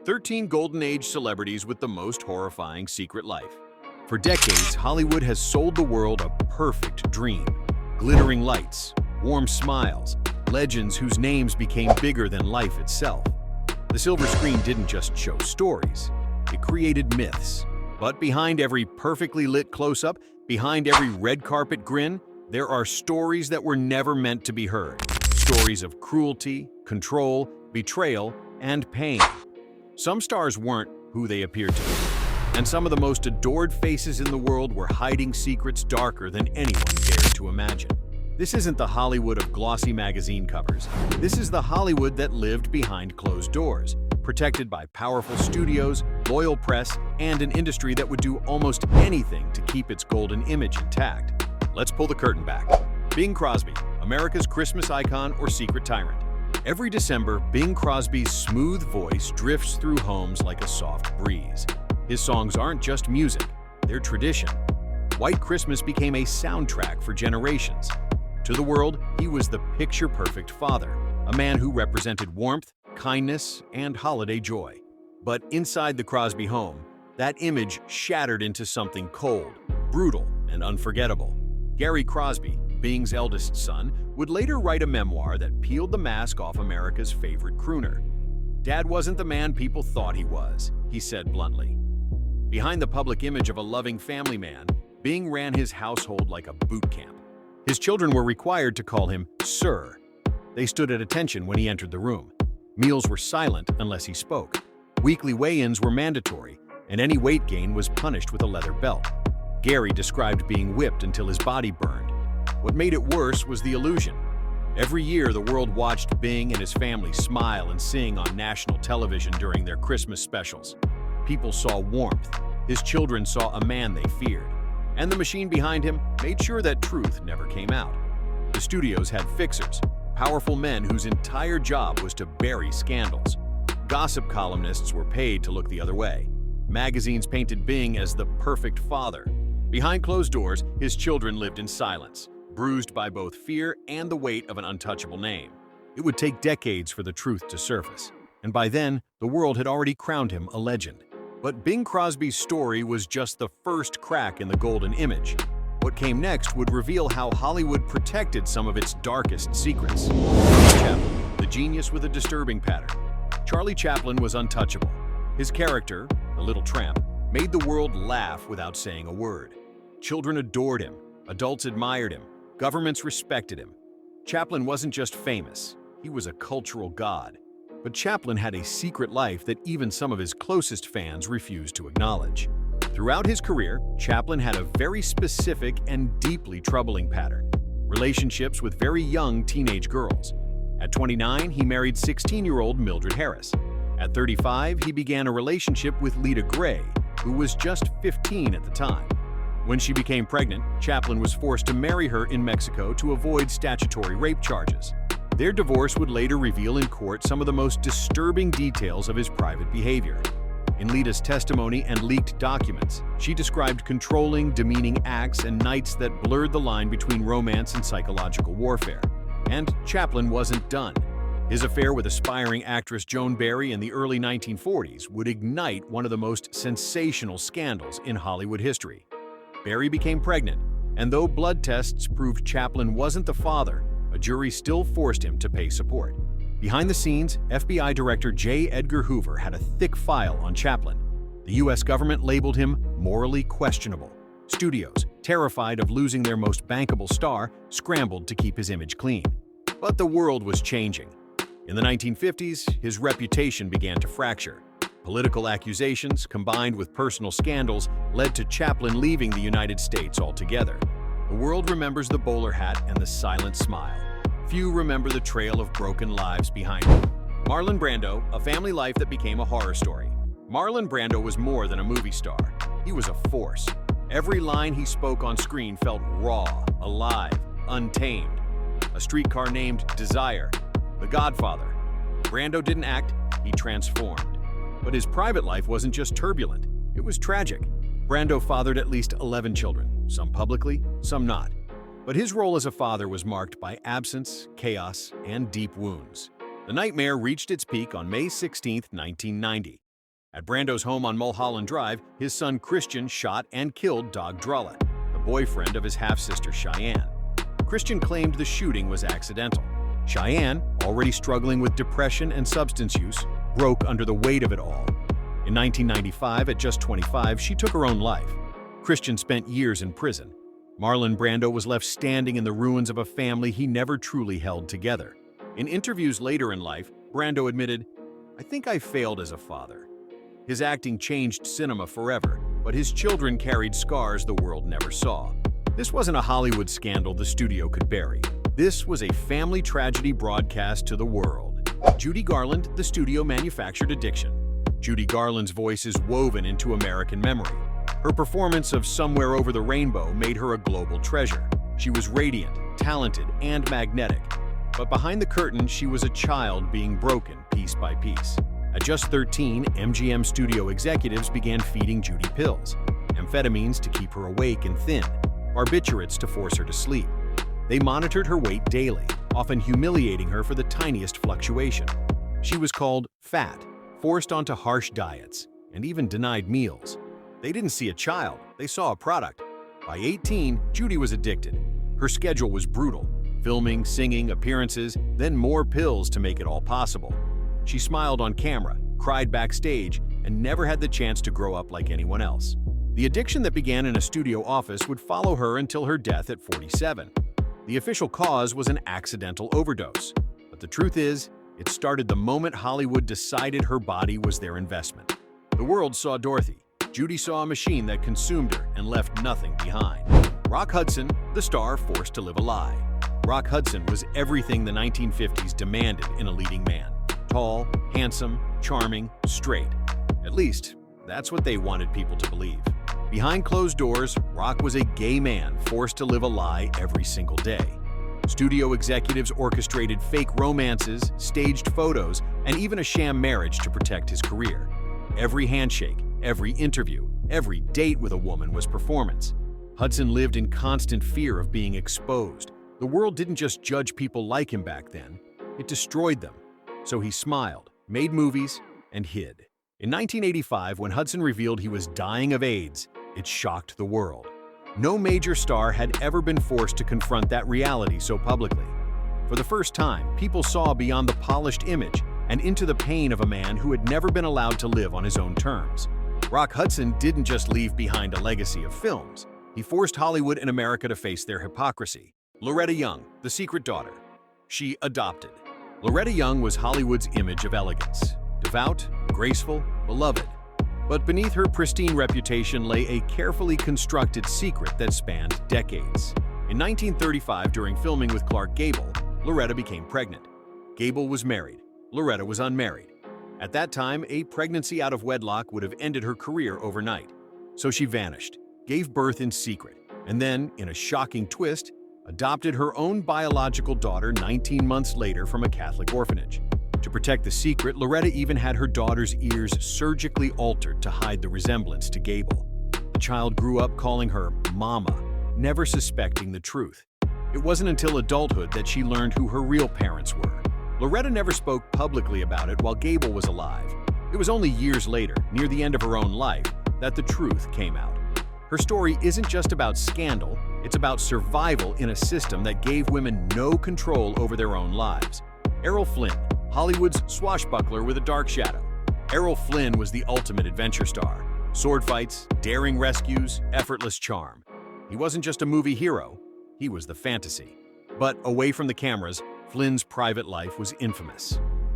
13 Golden Age celebrities with the most horrifying secret life. For decades, Hollywood has sold the world a perfect dream. Glittering lights, warm smiles, legends whose names became bigger than life itself. The silver screen didn't just show stories, it created myths. But behind every perfectly lit close-up, behind every red carpet grin, there are stories that were never meant to be heard. Stories of cruelty, control, betrayal, and pain. Some stars weren't who they appeared to be, and some of the most adored faces in the world were hiding secrets darker than anyone dared to imagine. This isn't the Hollywood of glossy magazine covers. This is the Hollywood that lived behind closed doors, protected by powerful studios, loyal press, and an industry that would do almost anything to keep its golden image intact. Let's pull the curtain back. Bing Crosby, America's Christmas icon or secret tyrant. Every December, Bing Crosby's smooth voice drifts through homes like a soft breeze. His songs aren't just music, they're tradition. White Christmas became a soundtrack for generations. To the world, he was the picture-perfect father, a man who represented warmth, kindness, and holiday joy. But inside the Crosby home, that image shattered into something cold, brutal, and unforgettable. Gary Crosby, Bing's eldest son, would later write a memoir that peeled the mask off America's favorite crooner. "Dad wasn't the man people thought he was," he said bluntly. Behind the public image of a loving family man, Bing ran his household like a boot camp. His children were required to call him Sir. They stood at attention when he entered the room. Meals were silent unless he spoke. Weekly weigh-ins were mandatory, and any weight gain was punished with a leather belt. Gary described being whipped until his body burned. What made it worse was the illusion. Every year, the world watched Bing and his family smile and sing on national television during their Christmas specials. People saw warmth. His children saw a man they feared. And the machine behind him made sure that truth never came out. The studios had fixers, powerful men whose entire job was to bury scandals. Gossip columnists were paid to look the other way. Magazines painted Bing as the perfect father. Behind closed doors, his children lived in silence, bruised by both fear and the weight of an untouchable name. It would take decades for the truth to surface, and by then, the world had already crowned him a legend. But Bing Crosby's story was just the first crack in the golden image. What came next would reveal how Hollywood protected some of its darkest secrets. Charlie Chaplin, the genius with a disturbing pattern. Charlie Chaplin was untouchable. His character, the little tramp, made the world laugh without saying a word. Children adored him, adults admired him, governments respected him. Chaplin wasn't just famous, he was a cultural god. But Chaplin had a secret life that even some of his closest fans refused to acknowledge. Throughout his career, Chaplin had a very specific and deeply troubling pattern: relationships with very young teenage girls. At 29, he married 16-year-old Mildred Harris. At 35, he began a relationship with Lita Gray, who was just 15 at the time. When she became pregnant, Chaplin was forced to marry her in Mexico to avoid statutory rape charges. Their divorce would later reveal in court some of the most disturbing details of his private behavior. In Lita's testimony and leaked documents, she described controlling, demeaning acts and nights that blurred the line between romance and psychological warfare. And Chaplin wasn't done. His affair with aspiring actress Joan Barry in the early 1940s would ignite one of the most sensational scandals in Hollywood history. Barry became pregnant, and though blood tests proved Chaplin wasn't the father, a jury still forced him to pay support. Behind the scenes, FBI Director J. Edgar Hoover had a thick file on Chaplin. The U.S. government labeled him morally questionable. Studios, terrified of losing their most bankable star, scrambled to keep his image clean. But the world was changing. In the 1950s, his reputation began to fracture. Political accusations, combined with personal scandals, led to Chaplin leaving the United States altogether. The world remembers the bowler hat and the silent smile. Few remember the trail of broken lives behind him. Marlon Brando, a family life that became a horror story. Marlon Brando was more than a movie star. He was a force. Every line he spoke on screen felt raw, alive, untamed. A streetcar named Desire, The Godfather. Brando didn't act, he transformed. But his private life wasn't just turbulent, it was tragic. Brando fathered at least 11 children, some publicly, some not. But his role as a father was marked by absence, chaos, and deep wounds. The nightmare reached its peak on May 16, 1990. At Brando's home on Mulholland Drive, his son Christian shot and killed Dog Drollett, the boyfriend of his half-sister Cheyenne. Christian claimed the shooting was accidental. Cheyenne, already struggling with depression and substance use, broke under the weight of it all. In 1995, at just 25, she took her own life. Christian spent years in prison. Marlon Brando was left standing in the ruins of a family he never truly held together. In interviews later in life, Brando admitted, "I think I failed as a father." His acting changed cinema forever, but his children carried scars the world never saw. This wasn't a Hollywood scandal the studio could bury. This was a family tragedy broadcast to the world. Judy Garland, the studio manufactured addiction. Judy Garland's voice is woven into American memory. Her performance of Somewhere Over the Rainbow made her a global treasure. She was radiant, talented, and magnetic. But behind the curtain, she was a child being broken piece by piece. At just 13, MGM studio executives began feeding Judy pills, amphetamines to keep her awake and thin, barbiturates to force her to sleep. They monitored her weight daily, often humiliating her for the tiniest fluctuation. She was called fat, forced onto harsh diets, and even denied meals. They didn't see a child, they saw a product. By 18, Judy was addicted. Her schedule was brutal: filming, singing, appearances, then more pills to make it all possible. She smiled on camera, cried backstage, and never had the chance to grow up like anyone else. The addiction that began in a studio office would follow her until her death at 47. The official cause was an accidental overdose. But the truth is, it started the moment Hollywood decided her body was their investment. The world saw Dorothy. Judy saw a machine that consumed her and left nothing behind. Rock Hudson, the star forced to live a lie. Rock Hudson was everything the 1950s demanded in a leading man. Tall, handsome, charming, straight. At least, that's what they wanted people to believe. Behind closed doors, Rock was a gay man forced to live a lie every single day. Studio executives orchestrated fake romances, staged photos, and even a sham marriage to protect his career. Every handshake, every interview, every date with a woman was performance. Hudson lived in constant fear of being exposed. The world didn't just judge people like him back then, it destroyed them. So he smiled, made movies, and hid. In 1985, when Hudson revealed he was dying of AIDS, it shocked the world. No major star had ever been forced to confront that reality so publicly. For the first time, people saw beyond the polished image and into the pain of a man who had never been allowed to live on his own terms. Rock Hudson didn't just leave behind a legacy of films. He forced Hollywood and America to face their hypocrisy. Loretta Young, the secret daughter. She adopted. Loretta Young was Hollywood's image of elegance. Devout, graceful, beloved. But beneath her pristine reputation lay a carefully constructed secret that spanned decades. In 1935, during filming with Clark Gable, Loretta became pregnant. Gable was married. Loretta was unmarried. At that time, a pregnancy out of wedlock would have ended her career overnight. So she vanished, gave birth in secret, and then, in a shocking twist, adopted her own biological daughter 19 months later from a Catholic orphanage. To protect the secret, Loretta even had her daughter's ears surgically altered to hide the resemblance to Gable. The child grew up calling her Mama, never suspecting the truth. It wasn't until adulthood that she learned who her real parents were. Loretta never spoke publicly about it while Gable was alive. It was only years later, near the end of her own life, that the truth came out. Her story isn't just about scandal, it's about survival in a system that gave women no control over their own lives. Errol Flynn, Hollywood's swashbuckler with a dark shadow. Errol Flynn was the ultimate adventure star. Sword fights, daring rescues, effortless charm. He wasn't just a movie hero, he was the fantasy. But away from the cameras, Flynn's private life was infamous.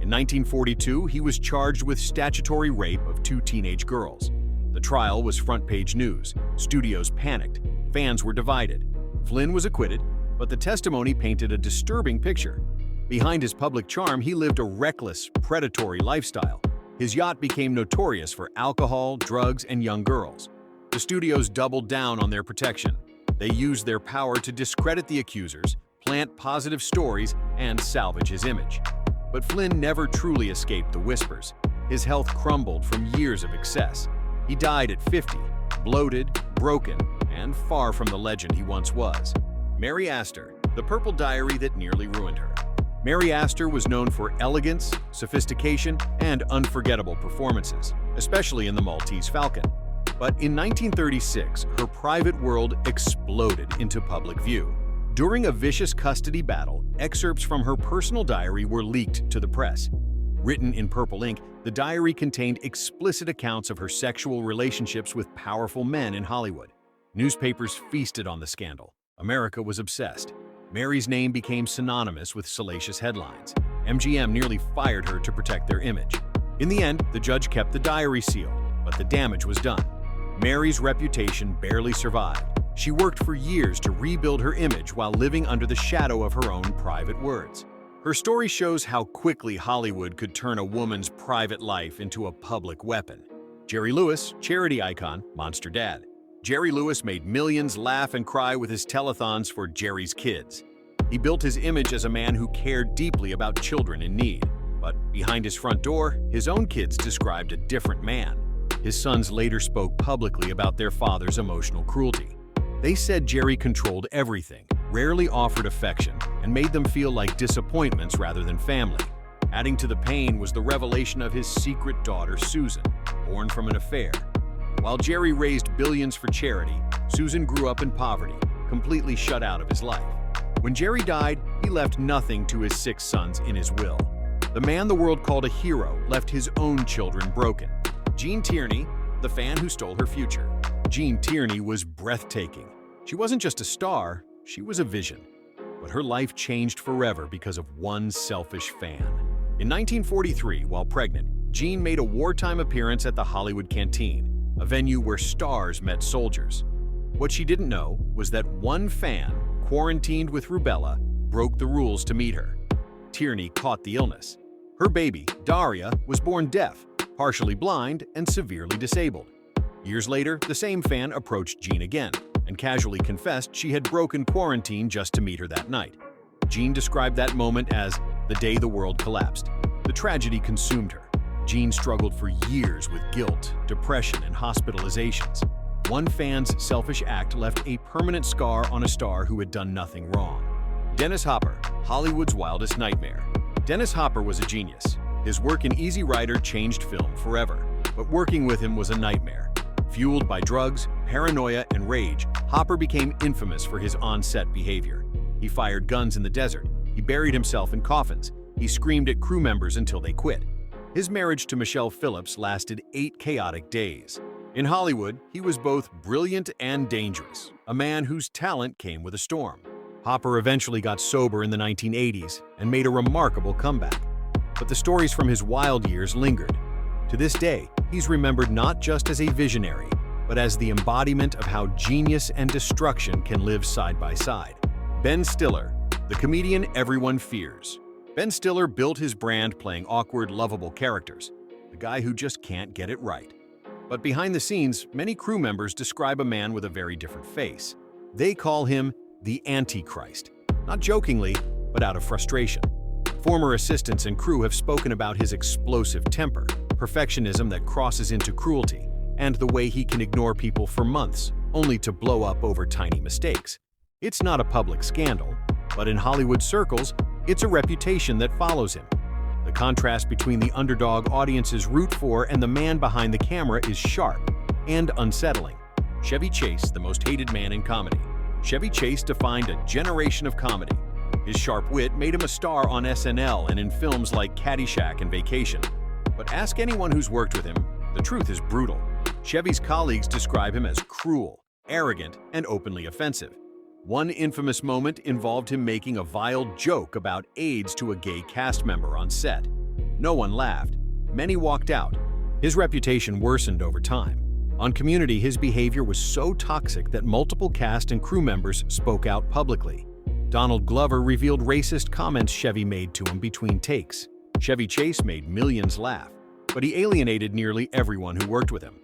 In 1942, he was charged with statutory rape of 2 teenage girls. The trial was front-page news. Studios panicked. Fans were divided. Flynn was acquitted, but the testimony painted a disturbing picture. Behind his public charm, he lived a reckless, predatory lifestyle. His yacht became notorious for alcohol, drugs, and young girls. The studios doubled down on their protection. They used their power to discredit the accusers, plant positive stories, and salvage his image. But Flynn never truly escaped the whispers. His health crumbled from years of excess. He died at 50, bloated, broken, and far from the legend he once was. Mary Astor, the purple diary that nearly ruined her. Mary Astor was known for elegance, sophistication, and unforgettable performances. especially in The Maltese Falcon. But in 1936, her private world exploded into public view. During a vicious custody battle, excerpts from her personal diary were leaked to the press. Written in purple ink, the diary contained explicit accounts of her sexual relationships with powerful men in Hollywood. Newspapers feasted on the scandal. America was obsessed. Mary's name became synonymous with salacious headlines. MGM nearly fired her to protect their image. In the end, the judge kept the diary sealed, but the damage was done. Mary's reputation barely survived. She worked for years to rebuild her image while living under the shadow of her own private words. Her story shows how quickly Hollywood could turn a woman's private life into a public weapon. Jerry Lewis, charity icon, monster dad. Jerry Lewis made millions laugh and cry with his telethons for Jerry's Kids. He built his image as a man who cared deeply about children in need. But behind his front door, his own kids described a different man. His sons later spoke publicly about their father's emotional cruelty. They said Jerry controlled everything, rarely offered affection, and made them feel like disappointments rather than family. Adding to the pain was the revelation of his secret daughter, Susan, born from an affair. While Jerry raised billions for charity, Susan grew up in poverty, completely shut out of his life. When Jerry died, he left nothing to his 6 sons in his will. The man the world called a hero left his own children broken. Jean Tierney, the fan who stole her future. Jean Tierney was breathtaking. She wasn't just a star, she was a vision. But her life changed forever because of one selfish fan. In 1943, while pregnant, Jean made a wartime appearance at the Hollywood Canteen, a venue where stars met soldiers. What she didn't know was that one fan, quarantined with rubella, broke the rules to meet her. Tierney caught the illness. Her baby, Daria, was born deaf, partially blind, and severely disabled. Years later, the same fan approached Jean again and casually confessed she had broken quarantine just to meet her that night. Jean described that moment as the day the world collapsed. The tragedy consumed her. Jean struggled for years with guilt, depression, and hospitalizations. One fan's selfish act left a permanent scar on a star who had done nothing wrong. Dennis Hopper, Hollywood's wildest nightmare. Dennis Hopper was a genius. His work in Easy Rider changed film forever, but working with him was a nightmare. Fueled by drugs, paranoia, and rage, Hopper became infamous for his on-set behavior. He fired guns in the desert. He buried himself in coffins. He screamed at crew members until they quit. His marriage to Michelle Phillips lasted 8 chaotic days. In Hollywood, he was both brilliant and dangerous, a man whose talent came with a storm. Hopper eventually got sober in the 1980s and made a remarkable comeback. But the stories from his wild years lingered. To this day, he's remembered not just as a visionary, but as the embodiment of how genius and destruction can live side by side. Ben Stiller, the comedian everyone fears. Ben Stiller built his brand playing awkward, lovable characters, the guy who just can't get it right. But behind the scenes, many crew members describe a man with a very different face. They call him the Antichrist, not jokingly, but out of frustration. Former assistants and crew have spoken about his explosive temper, perfectionism that crosses into cruelty, and the way he can ignore people for months, only to blow up over tiny mistakes. It's not a public scandal, but in Hollywood circles, it's a reputation that follows him. The contrast between the underdog audiences root for and the man behind the camera is sharp and unsettling. Chevy Chase, the most hated man in comedy. Chevy Chase defined a generation of comedy. His sharp wit made him a star on SNL and in films like Caddyshack and Vacation. But ask anyone who's worked with him, the truth is brutal. Chevy's colleagues describe him as cruel, arrogant, and openly offensive. One infamous moment involved him making a vile joke about AIDS to a gay cast member on set. No one laughed. Many walked out. His reputation worsened over time. On Community, his behavior was so toxic that multiple cast and crew members spoke out publicly. Donald Glover revealed racist comments Chevy made to him between takes. Chevy Chase made millions laugh, but he alienated nearly everyone who worked with him.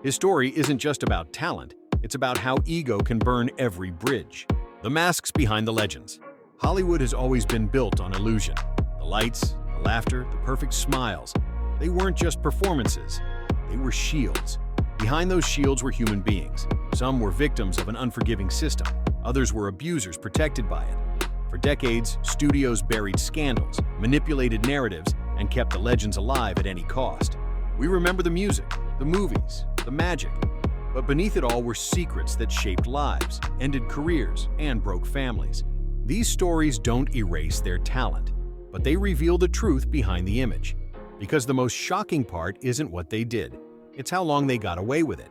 His story isn't just about talent, it's about how ego can burn every bridge. The masks behind the legends. Hollywood has always been built on illusion. The lights, the laughter, the perfect smiles. They weren't just performances, they were shields. Behind those shields were human beings. Some were victims of an unforgiving system. Others were abusers protected by it. For decades, studios buried scandals, manipulated narratives, and kept the legends alive at any cost. We remember the music, the movies, the magic. But beneath it all were secrets that shaped lives, ended careers, and broke families. These stories don't erase their talent, but they reveal the truth behind the image. Because the most shocking part isn't what they did, it's how long they got away with it.